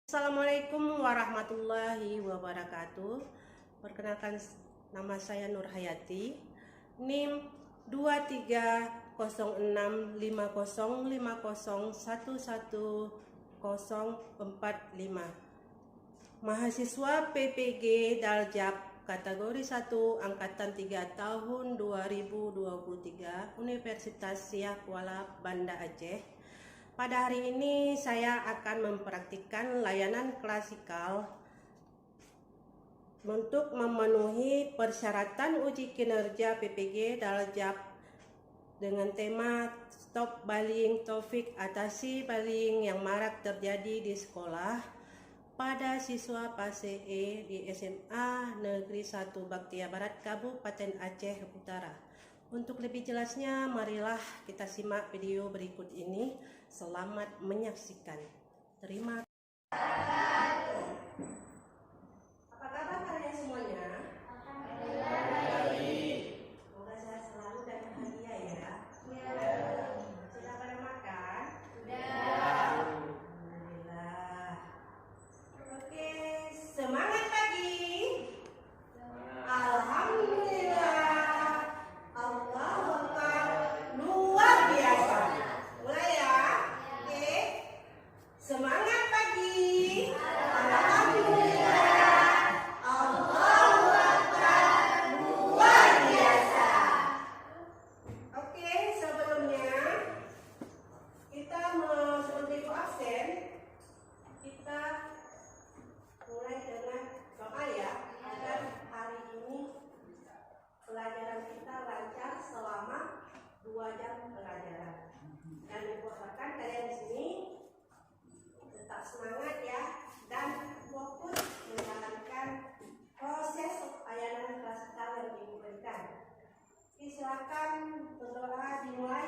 Assalamualaikum warahmatullahi wabarakatuh. Perkenalkan, nama saya Nur Hayati, NIM 23065050111045. Mahasiswa PPG Daljab kategori 1 angkatan 3 tahun 2023 Universitas Siak Kuala Banda Aceh. Pada hari ini saya akan mempraktikkan layanan klasikal untuk memenuhi persyaratan uji kinerja PPG Daljab dengan tema Stop Bullying Taufik Atasi Bullying yang marak terjadi di sekolah pada siswa PASE E di SMA Negeri 1 Baktia Barat Kabupaten Aceh Utara. Untuk lebih jelasnya, marilah kita simak video berikut ini. Selamat menyaksikan. Terima kasih. Apa kabar kalian semuanya? Semoga sehat selalu dan bahagia ya. Sudah pada makan? Sudah. Alhamdulillah. Oke, semangat pagi. Alhamdulillah. Allahu Akbar. Luar biasa. Mulai ya. Oke. Semangat pagi. Alhamdulillah. Allahu Akbar. Luar biasa. Oke, sebelumnya kita sebelum itu absen, kita mulai dengan doa ya, agar hari ini pelajaran kita lancar selama 2 jam pelajaran. Dan diharapkan kalian di sini tetap semangat ya dan fokus menjalankan proses layanan klasikal yang diberikan. Silakan berdoa dimulai.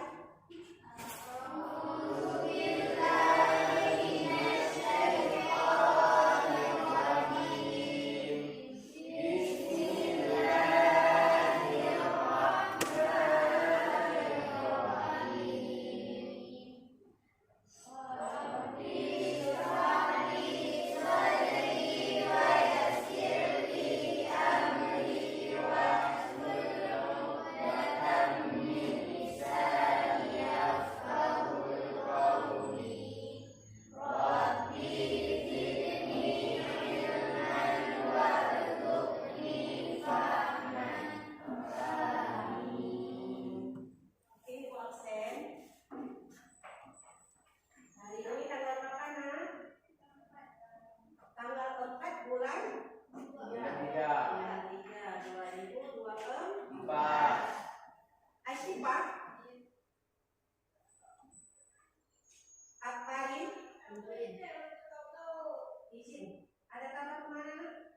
Ada tambah kemana?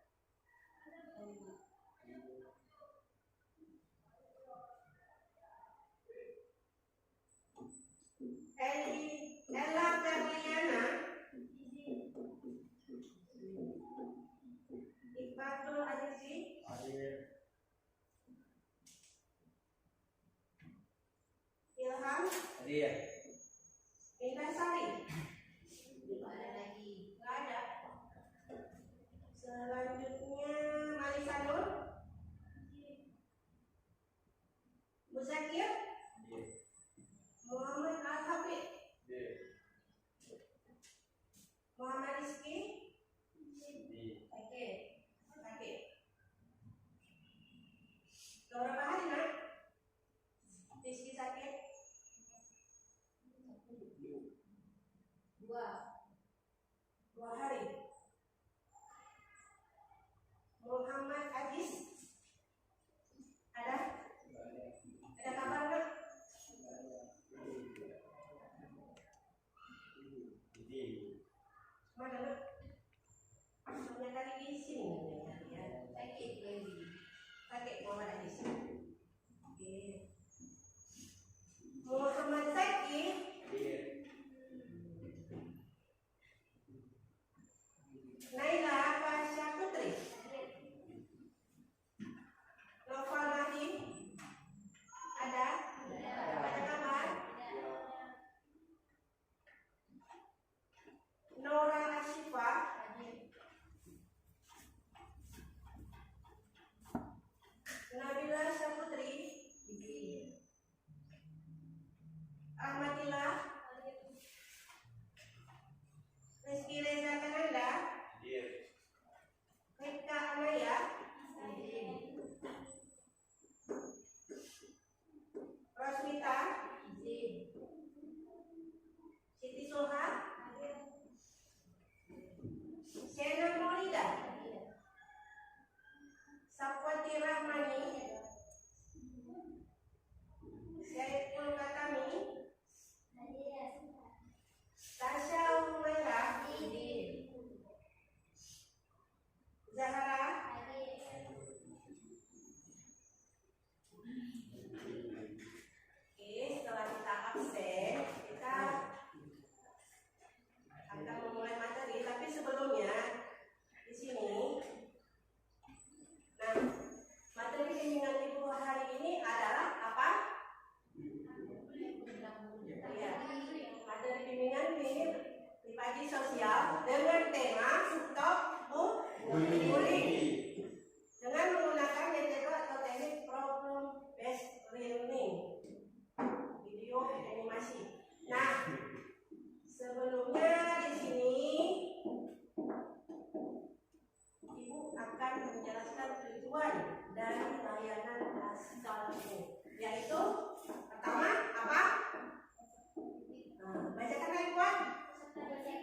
Ella Ferliana, Iqbatul Azizi, Ilham, Indah Sari. Nggak ada. Selanjutnya Malisa Nur, Muzakir, Muhammad Al-Habib, Muhammad Rizki. Oke. Berapa hari nak? Rizki sakit? 2 hari. Muhammad Aziz ada? Ada kabar nak? Mana nak? Soalnya tadi di sini ya. Sakit Muhammad Aziz. Oke. Muhammad Zaki. Naila Pasha Putri. Noval Mahdi ada? Ada kabar? Nora Ashifa. Berbagi sosial dengan tema stop bullying dengan menggunakan metode atau teknik problem based learning, video animasi. Nah, sebelumnya di sini Ibu akan menjelaskan tujuan dari layanan Askal ini, yaitu pertama apa? Bacakan lagi buat.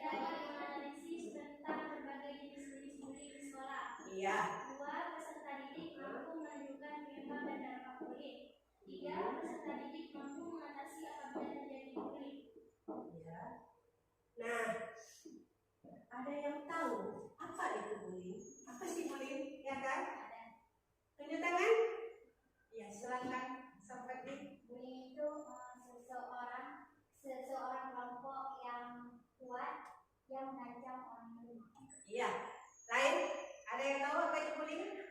Analisis tentang berbagai jenis bullying di sekolah. Iya. 2. Peserta didik mampu menunjukkan penyebab dan dampak bullying. 3. Peserta didik mampu mengatasi apabila terjadi bullying. Ya. Nah, ada yang tahu apa itu bullying? Apa sih bullying? Ya kan? Tunjuk tangan. Ya, silakan. Seperti Bullying itu seseorang kelompok yang kuat yang mengancam orang lain. iya. Lain? Ada yang tahu apa itu bullying?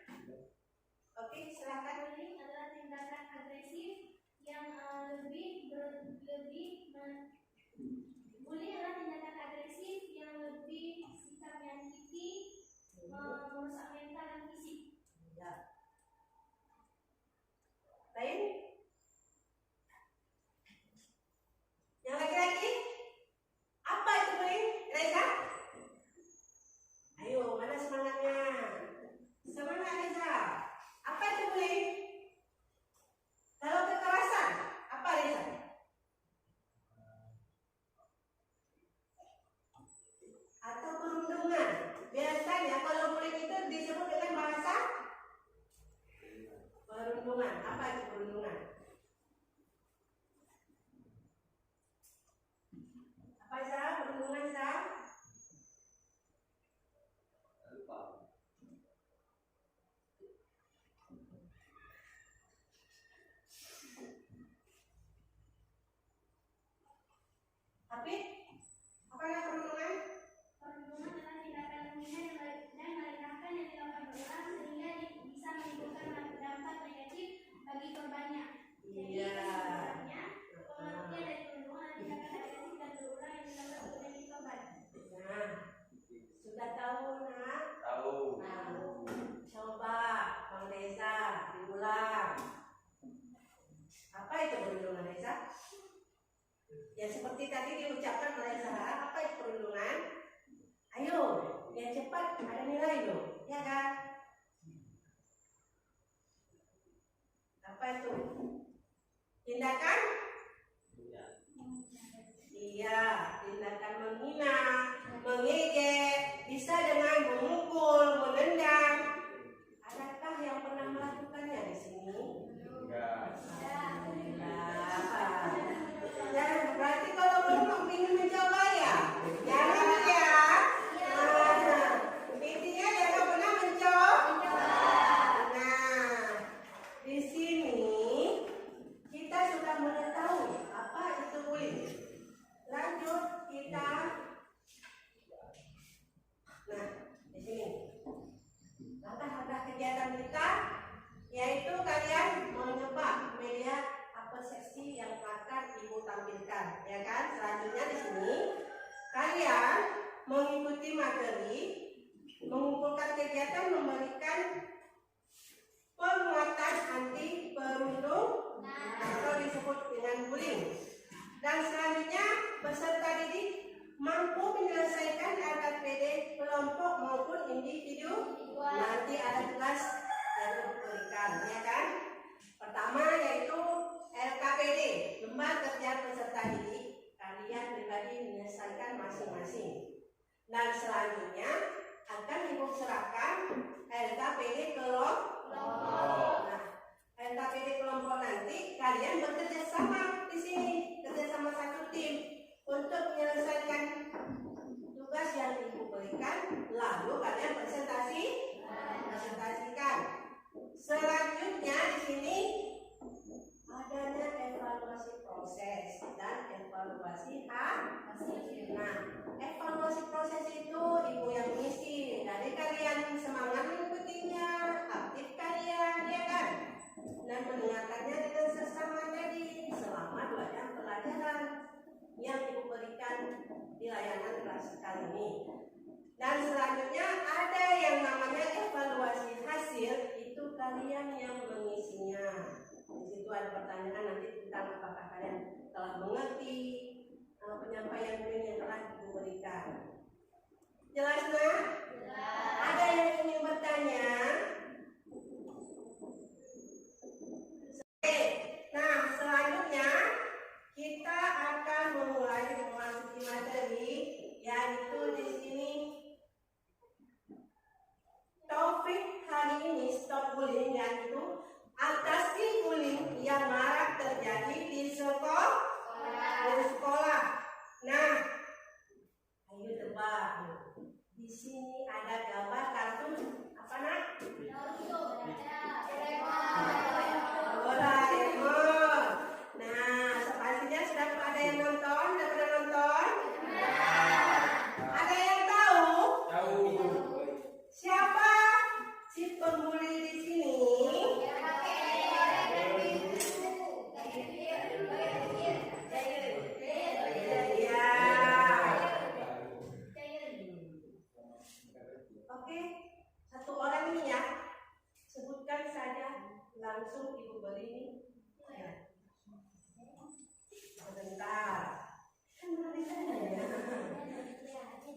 Oke, silakan. Bullying adalah tindakan agresif yang bullying adalah tindakan agresif yang lebih sikap menyakiti, merusak mental dan fisik. Ya. Lain? Yang laki-laki? Apa itu bullying? Reza? Ayo, mana semangatnya? Semangat Reza. Apa itu bullying? Kalau kekerasan, apa Reza? Atau perundungan. Biasanya kalau bullying itu disebut dengan bahasa perundungan. Apa itu perundungan? Apa Zah? Perundungan Zah? Tapi apakah perundungan? Perundungan adalah tindakan menghina dan merendahkan yang dilakukan berulang sehingga bisa menimbulkan dampak negatif bagi korbannya. Jadi Iya. kesimpulannya, pengertian dari perundungan adalah tindakan agresif dan berulang yang dilakukan bagi korban. Nah, sudah tahu nak? Tahu. Tahu. Coba Bang Reza diulang. Apa itu perundungan Reza? Ya seperti tadi diucapkan oleh Zahra, apa itu perundungan? Ayo, yang cepat ada nilai loh, ya kan? Apa itu? Tindakan? Iya, tindakan menghina, mengejek, bisa dengan memukul, menendang. Adakah yang pernah melakukannya di sini? Enggak. Ya, berarti kalau belum ingin mencoba ya, jangan ya. Nah, intinya jangan pernah mencoba. Nah, di sini kita sudah mengetahui apa itu bullying. Lanjut kita. Nah, di sini langkah-langkah kegiatan kita yaitu kalian menyebar media apa seksi yang akan Ibu tampilkan, ya kan? Selanjutnya di sini kalian mengikuti materi, mengumpulkan kegiatan memberikan penguatan anti perundung atau disebut dengan bullying. Dan selanjutnya peserta didik mampu menyelesaikan LKPD kelompok maupun individu. Nanti ada tugas yang diberikan, ya kan? Pertama yaitu LKPD, lembar kerja peserta didik. Kalian pribadi menyelesaikan masing-masing. Dan selanjutnya akan Ibu serahkan LKPD kelompok. Nah, LKPD kelompok nanti kalian bekerja sama di sini, kerja sama satu tim untuk menyelesaikan tugas yang Ibu berikan. Lalu kalian presentasikan. Selanjutnya di sini adanya evaluasi proses dan evaluasi hasil. Nah, evaluasi proses itu Ibu yang mengisi. Jadi kalian semangat mengikutinya, aktif kalian, ya kan? Dan mendengarkannya dengan sesama tadi selama 2 jam pelajaran yang Ibu berikan di layanan kelas kali ini. Dan selanjutnya ada yang namanya evaluasi hasil, itu kalian yang mengisinya. Di situ ada pertanyaan nanti tentang apakah kalian telah mengerti penyampaian yang telah diberikan. Jelas nah? Ada yang ingin bertanya? Oke. Nah, selanjutnya kita akan memulai memasuki materi, yaitu di sini topik hari ini stop bullying, yaitu atasi bullying yang marak terjadi di sekolah. Nah, ayo tebak. Di sini ada gambar kartun apa nak? Doraemon. Nah, sepastinya sudah ada yang nonton, sudah pernah nonton? Ada yang tahu? Siapa si pembuli di sini? Oke, satu orang ini ya, sebutkan saja langsung Ibu Berini. Ya. Sebentar.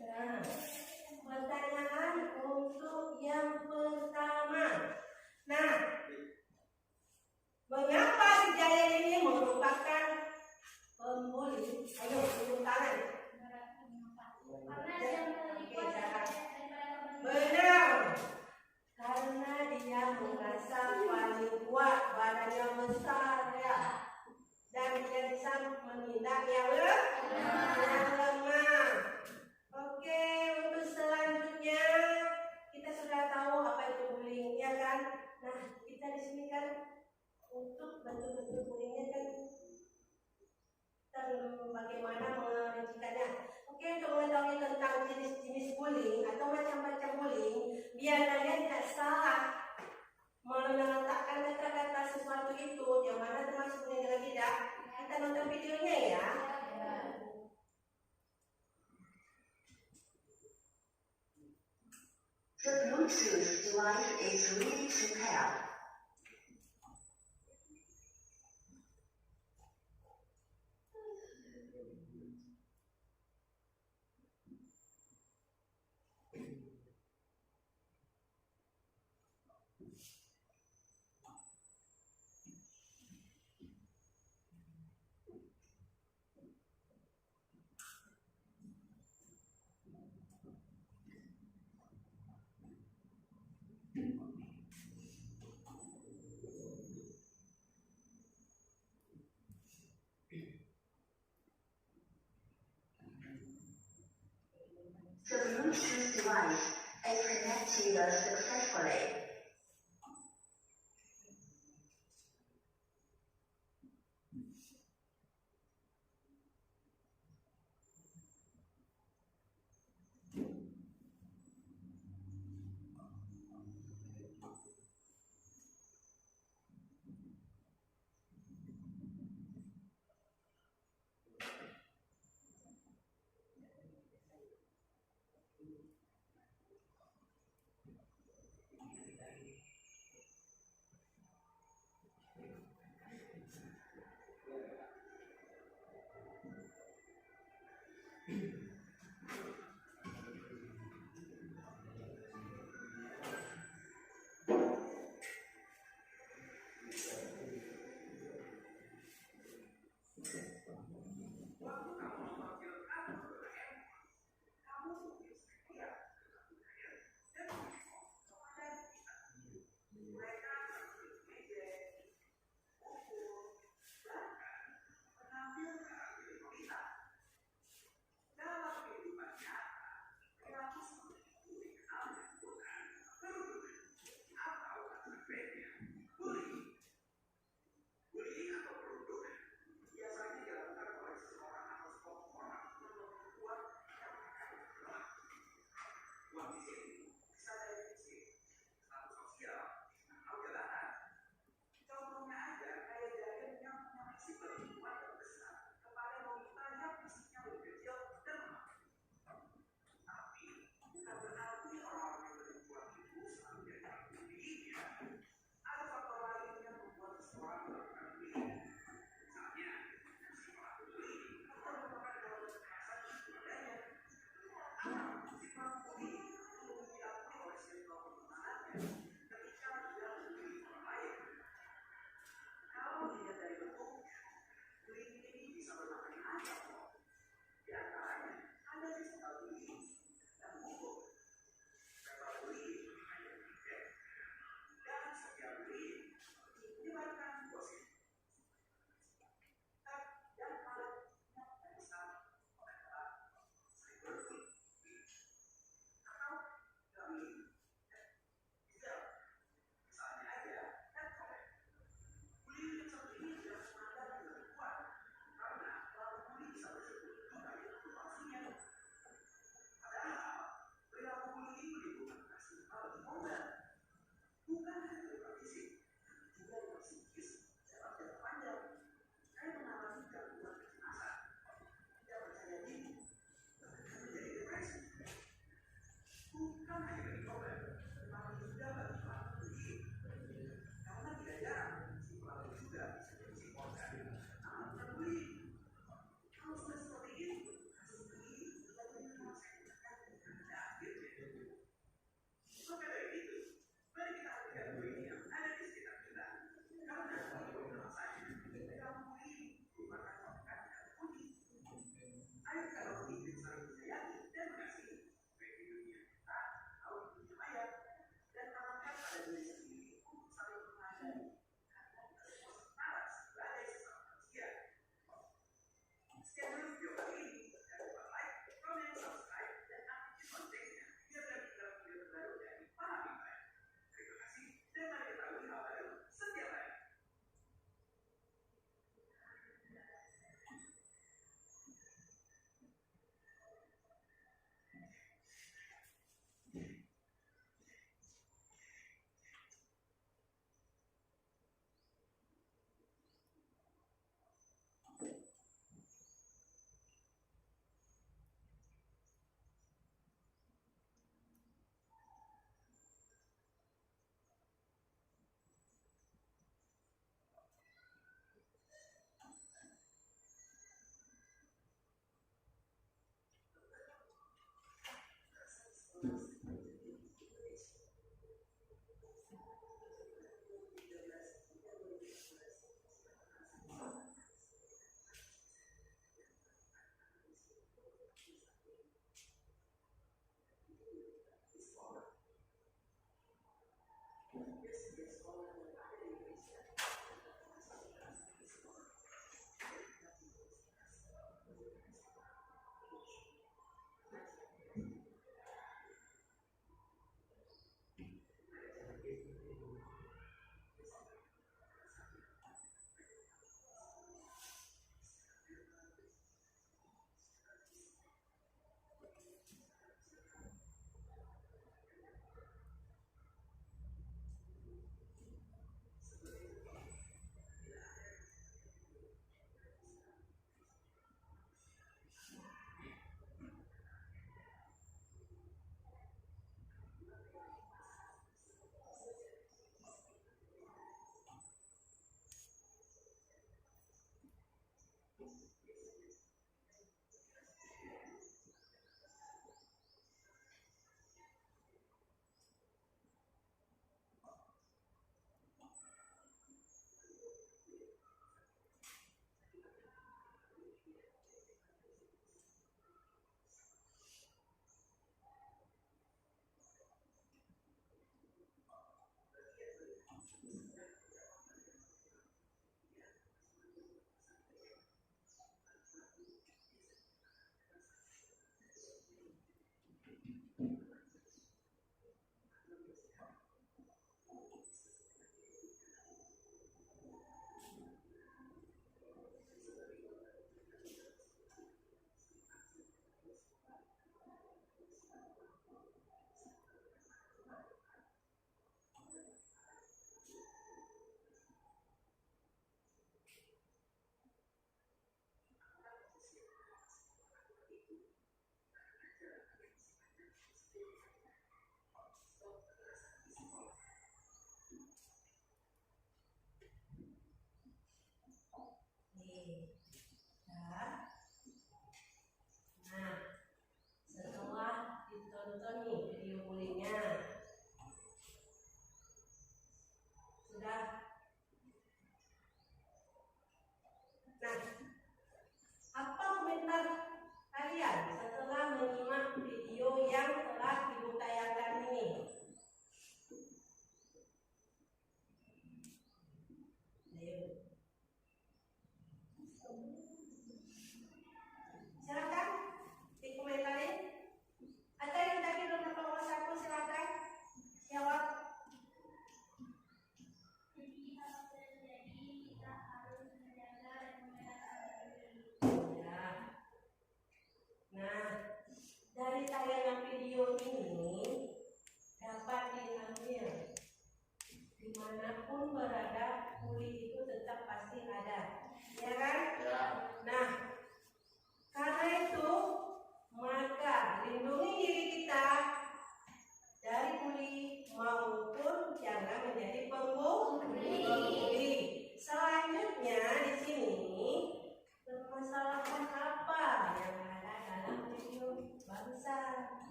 Nah, pertanyaan untuk yang pertama. Nah, mengapa si Jaya ini merupakan pembuli? Ayo, turun tangan. Benar, karena dia merasa paling kuat, badannya besar ya, dan dia bisa menindak yang lemah. Oke, untuk selanjutnya kita sudah tahu apa itu bullying, ya kan? Nah, kita di sini kan untuk bentuk-bentuk bullyingnya kan bagaimana merincikannya. Oke, untuk mengetahui tentang jenis-jenis bullying atau macam-macam bullying, biar kalian tidak salah meletakkan kata-kata sesuatu itu yang mana termasuk bullying dan tidak, kita nonton videonya ya. The Bluetooth device is ready to pair. The Bluetooth device is connected successfully.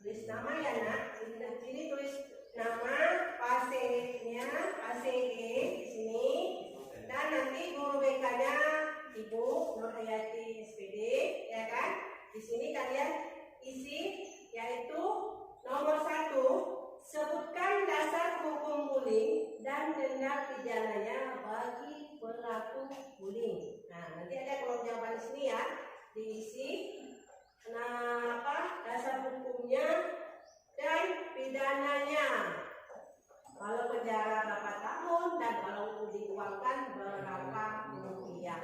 Tulis nama ya nak. Ini tulis nama pasiennya, pasien E di sini. Dan nanti guru BK-nya Ibu Nur Hayati SPD, ya kan? Di sini kalian isi yaitu nomor 1, sebutkan dasar hukum bullying dan denda pidananya bagi pelaku bullying. Nah, nanti ada kolom jawaban di sini ya, diisi kenapa, dasar hukumnya dan pidananya. Kalau penjara berapa tahun dan kalau diuangkan berapa rupiah.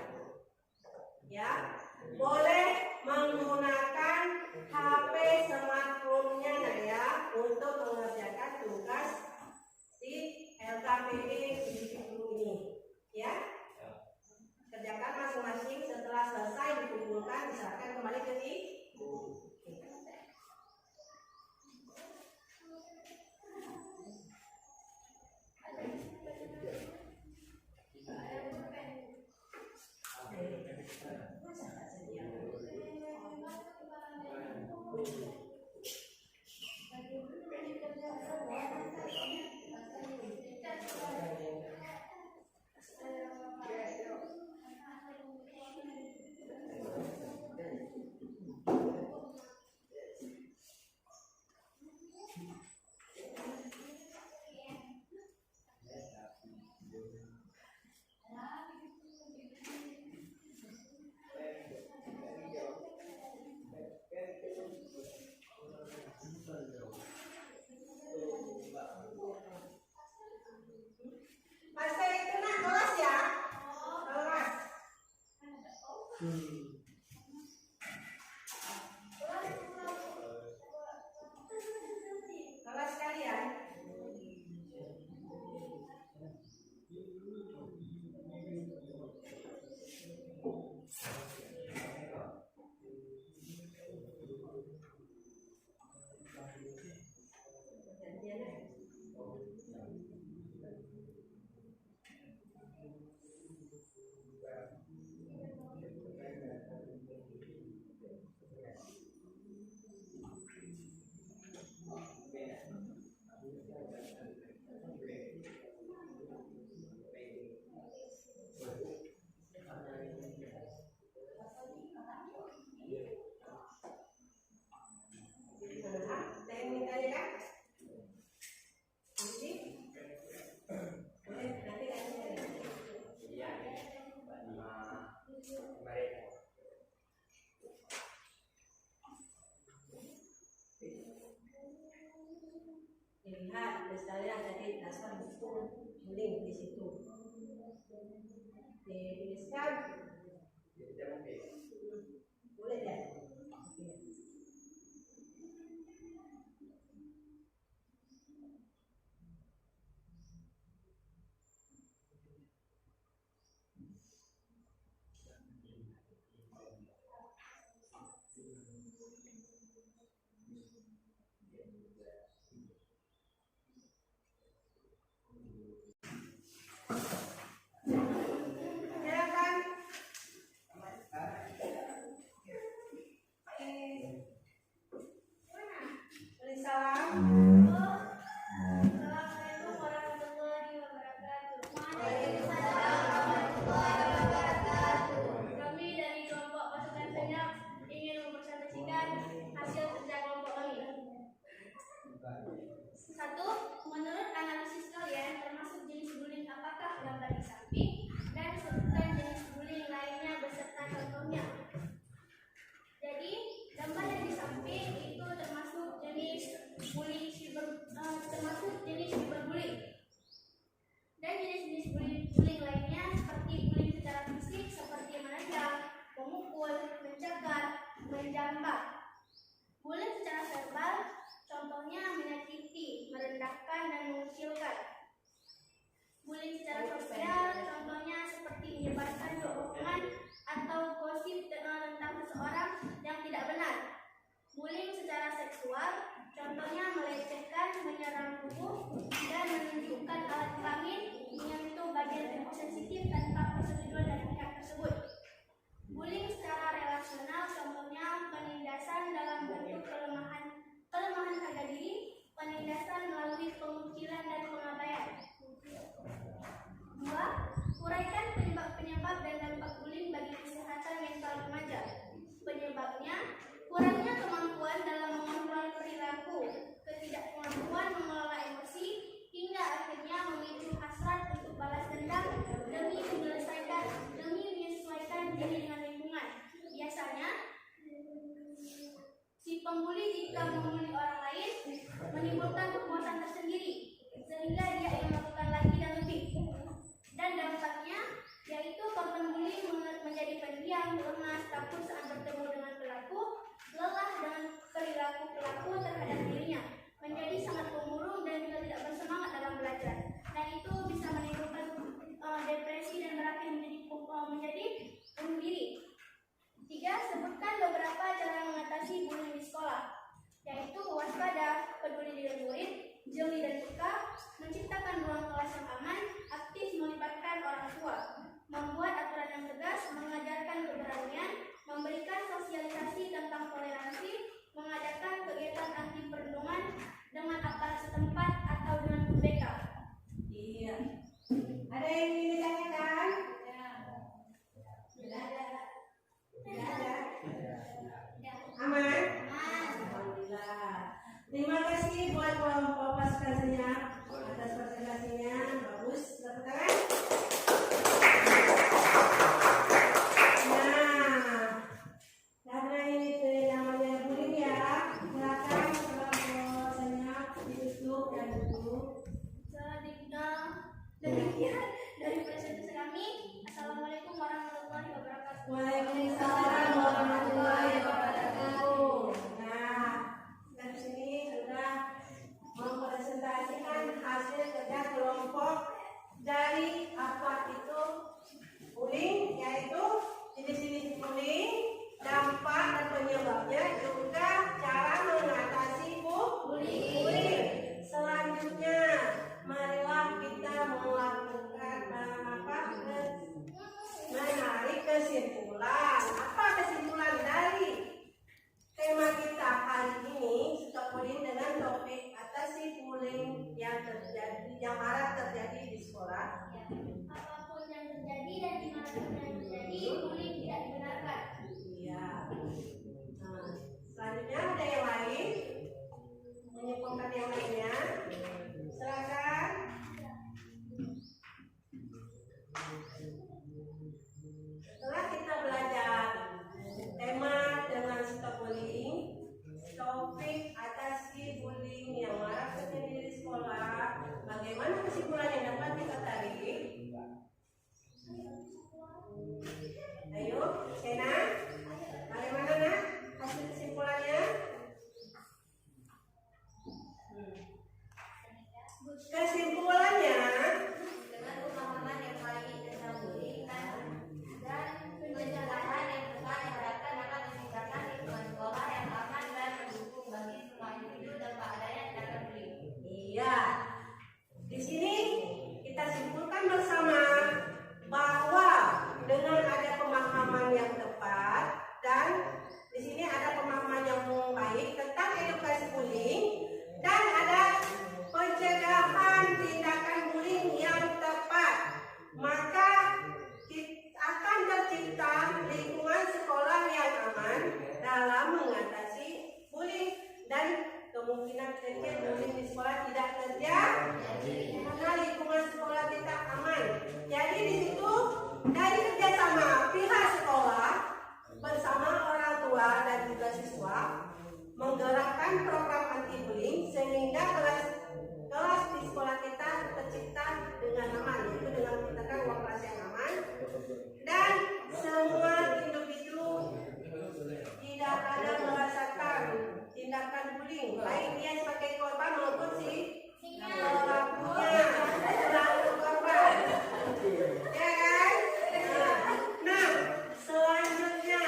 Ya, boleh menggunakan HP smartphone-nya nah ya untuk mengerjakan tugas di LKPD ini. Ya, kerjakan masing-masing, setelah selesai dikumpulkan diserahkan kembali ke ibu. Masih kena kelas ya? Kelas. Kelas kalian. Dilihat misalnya jadi dasar hukum bullying di situ. Dituliskan. Boleh ya? Assalamualaikum warahmatullahi wabarakatuh. Kami dari kelompok pasukan senyap ingin mempresentasikan hasil kerja kelompok kami. 1. Menurut analisis kalian, termasuk jenis bullying apakah gambar di samping, dan sebutkan jenis bullying lainnya beserta contohnya. Jadi, gambar yang di samping itu termasuk jenis bullying cyberbullying. Dan jenis-jenis bullying lainnya seperti bullying secara fisik seperti menendang, memukul, mencekal, menjambak. Bullying secara verbal contohnya menyakiti, merendahkan, dan mengucilkan. Bullying secara sosial contohnya seperti menyebarkan kebohongan atau gosip tentang seseorang yang tidak benar. Bullying secara seksual contohnya melecehkan, menyerang tubuh, dan menunjukkan alat kelamin menyentuh bagian sensitif tanpa persetujuan dari pihak tersebut. Bullying secara relasional contohnya penindasan dalam bentuk kelemahan membuat aturan yang tegas, mengajarkan keberanian, memberikan sosialisasi tentang toleransi, mengadakan kegiatan anti perundungan dengan aparat setempat atau dengan BK. Iya. Ada yang ingin ditanyakan? Tidak ada. Tidak ada. Aman? Alhamdulillah. Terima kasih buat kelompok pasukannya atas presentasinya. Bagus. Tepuk tangan. Nah, karena ini namanya bullying ya, silakan kelompoknya ditutup dan duduk. Demikian dari presentasi kami. Assalamualaikum warahmatullahi wabarakatuh. Waalaikumsalam warahmatullahi wabarakatuh. Nah, dari sini sudah mempresentasikan hasil kerja kelompok dari apa itu bullying, yaitu jenis-jenis bullying, dampak dan penyebabnya, juga cara mengatasi bullying. Selanjutnya, marilah kita melakukan menarik kesimpulan. Apa kesimpulan dari tema kita hari ini? Stop bullying dengan topik atasi bullying yang marak terjadi di sekolah. Ya, apapun yang terjadi dan dimanapun yang terjadi, bullying tidak dibenarkan. Iya. Nah, selanjutnya ada yang lain menyimpulkan yang lainnya. Silakan. Setelah kita belajar tema dengan stop bullying, topik atasi bullying yang marak terjadi di sekolah, bagaimana kesimpulan yang dapat kita tarik? Ayo, Sena, bagaimana nak hasil kesimpulannya? Kesimpulannya, Dengan pemahaman yang baik tentang bullying dan pencegahan yang tepat diharapkan dapat menciptakan lingkungan sekolah yang aman dan mendukung bagi semua individu tanpa adanya tindakan bullying. iya. Di sini kita simpulkan bersama bahwa dengan ada pemahaman yang tepat dan di sini ada pemahaman yang baik tentang edukasi bullying dan ada pencegahan tindakan bullying yang tepat, maka akan tercipta lingkungan sekolah yang aman dalam mengatasi bullying dan kemungkinan kecil bullying di sekolah tidak terjadi karena lingkungan sekolah kita aman. Jadi di situ dari kerjasama pihak sekolah bersama orang tua dan juga siswa menggerakkan program anti bullying sehingga kelas di sekolah kita tercipta dengan aman, yaitu dengan menciptakan ruang kelas yang aman dan semua individu tidak ada merasakan tindakan bullying, baik dia sebagai korban maupun si pelakunya selaku korban, ya kan? Nah, selanjutnya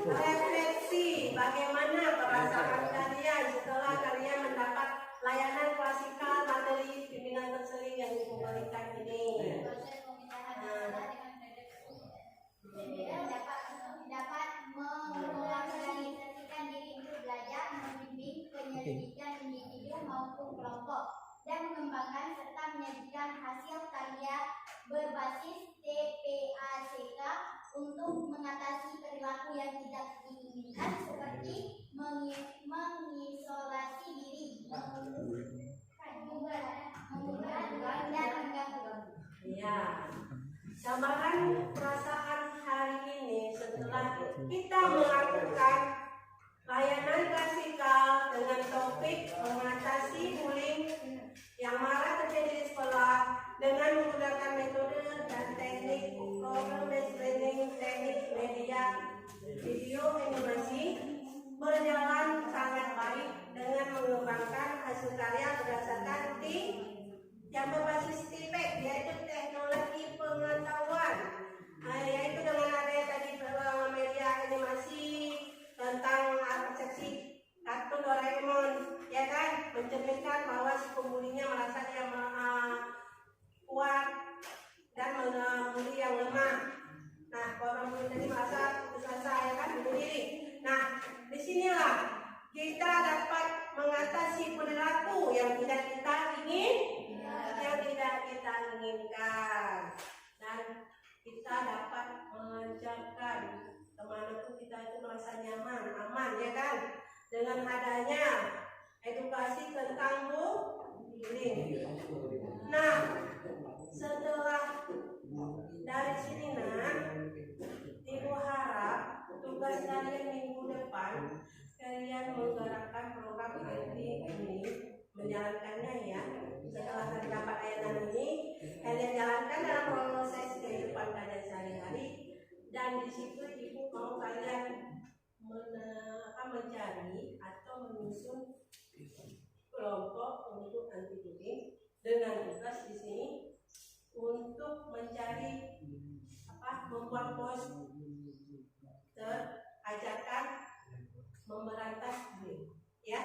refleksi bagaimana perasaan kalian setelah kalian mendapat layanan klasikal materi bimbingan konseling yang diberikan ini. Proses pemindahan sekolah dengan dapat mengorganisasikan diri untuk belajar, membimbing penyelidikan individu maupun kelompok, dan mengembangkan serta menyajikan hasil karya berbasis TPACK untuk mengatasi perilaku yang tidak diinginkan seperti mengisolasi diri, mengubah dan mengganggu. Ya, gambaran perasaan hari ini setelah kita melakukan layanan klasikal dengan topik mengatasi bullying yang marak terjadi di sekolah dengan menggunakan metode dan teknik problem based learning, teknik media, video, animasi berjalan sangat baik dengan mengembangkan hasil karya berdasarkan yang berbasis TPEC, yaitu teknologi pengetahuan, yaitu dengan adanya tadi media animasi tentang seksi kartun Doraemon, ya kan, mencerminkan bahwa si pembulinya merasa dia kuat dan membuli yang lemah. menginginkan dan kita dapat mengajarkan kemana kita itu merasa nyaman, aman ya kan, dengan adanya edukasi tentang bullying. Nah, setelah dari sini Ibu harap tugas kalian minggu depan kalian menggerakkan program anti ini, menjalankannya ya. Setelah dapat layanan ini, kalian jalankan dalam proses kehidupan kalian sehari-hari, dan di situ Ibu mau kalian mencari atau menyusun kelompok untuk anti bullying dengan tugas di sini untuk mencari membuat poster ajakan memberantas bullying ya.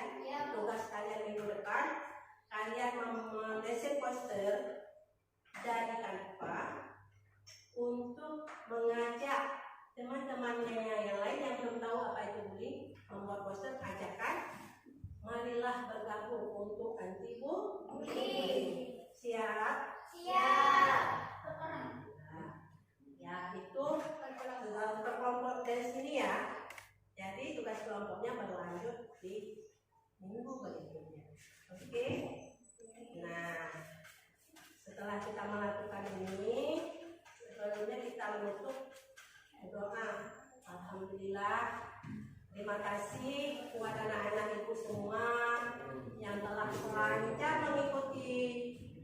Tugas kalian minggu depan kalian mendesain poster dari Canva untuk mengajak teman-temannya yang lain yang belum tahu apa itu bullying, membuat poster ajakan marilah bergabung untuk anti bullying. Siap? Siap. Ya, itu kelompok dari sini ya. Jadi tugas kelompoknya berlanjut di minggu berikutnya. Oke. Nah, setelah kita melakukan ini, sebelumnya kita menutup doa. Alhamdulillah, terima kasih buat anak-anak Ibu semua yang telah lancar mengikuti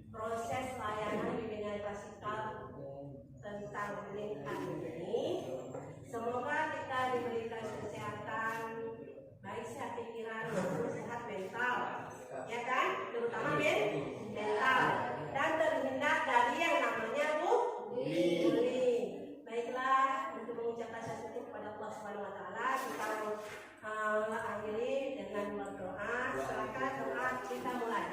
proses layanan bimbingan klasikal tentang bullying ini. Semoga kita diberikan kesehatan, baik sehat pikiran maupun sehat mental, ya kan? Terutama mental, dan terhindar dari yang namanya bullying. Baiklah, untuk mengucapkan syukur kepada Allah Subhanahu Wa Taala, kita akhiri dengan berdoa. Silakan doa kita mulai.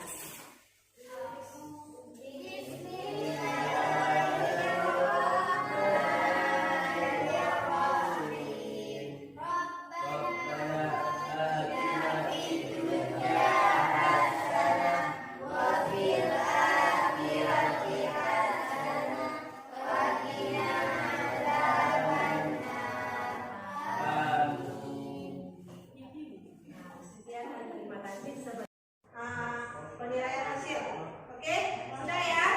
Penilaian hasil, oke? Sudah ya?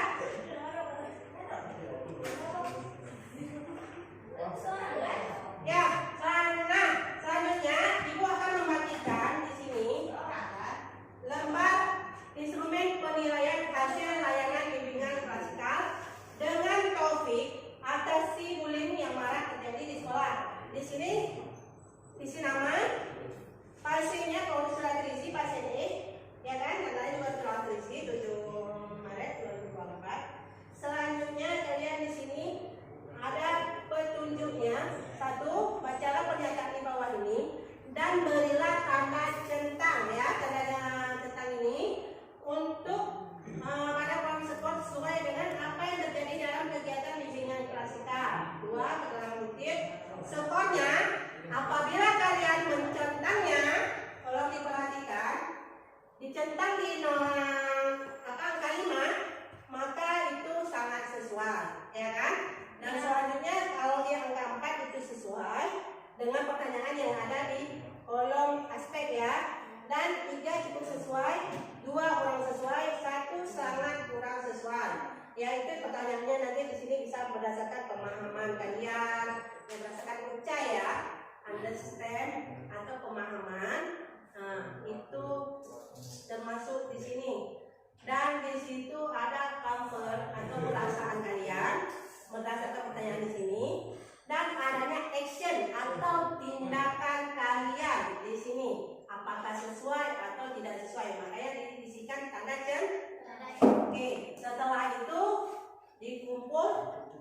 Ya, selanjutnya Ibu akan membagikan di sini lembar instrumen penilaian hasil layanan bimbingan klasikal dengan topik atasi bullying yang marak terjadi di sekolah. Di sini isi nama, pasiennya kalau sudah terisi pasien E, ya kan? Namanya juga telah terisi 7 Maret 2024. Selanjutnya kalian di sini ada petunjuknya. Satu, bacalah pernyataan di bawah ini dan berilah tanda centang ya, tanda centang ini untuk pada form skor sesuai dengan apa yang terjadi dalam kegiatan bimbingan klasikal. 2, keterangan kutip. Skornya apabila kalian mencentangnya, kalau diperhatikan dicentang di angka 5, maka itu sangat sesuai, ya kan? Dan selanjutnya kalau di angka 4 itu sesuai dengan pertanyaan yang ada di kolom aspek ya. Dan 3 cukup sesuai, 2 kurang sesuai, 1 sangat kurang sesuai. Yaitu pertanyaannya nanti di sini bisa berdasarkan pemahaman kalian, berdasarkan UCA ya, understand atau pemahaman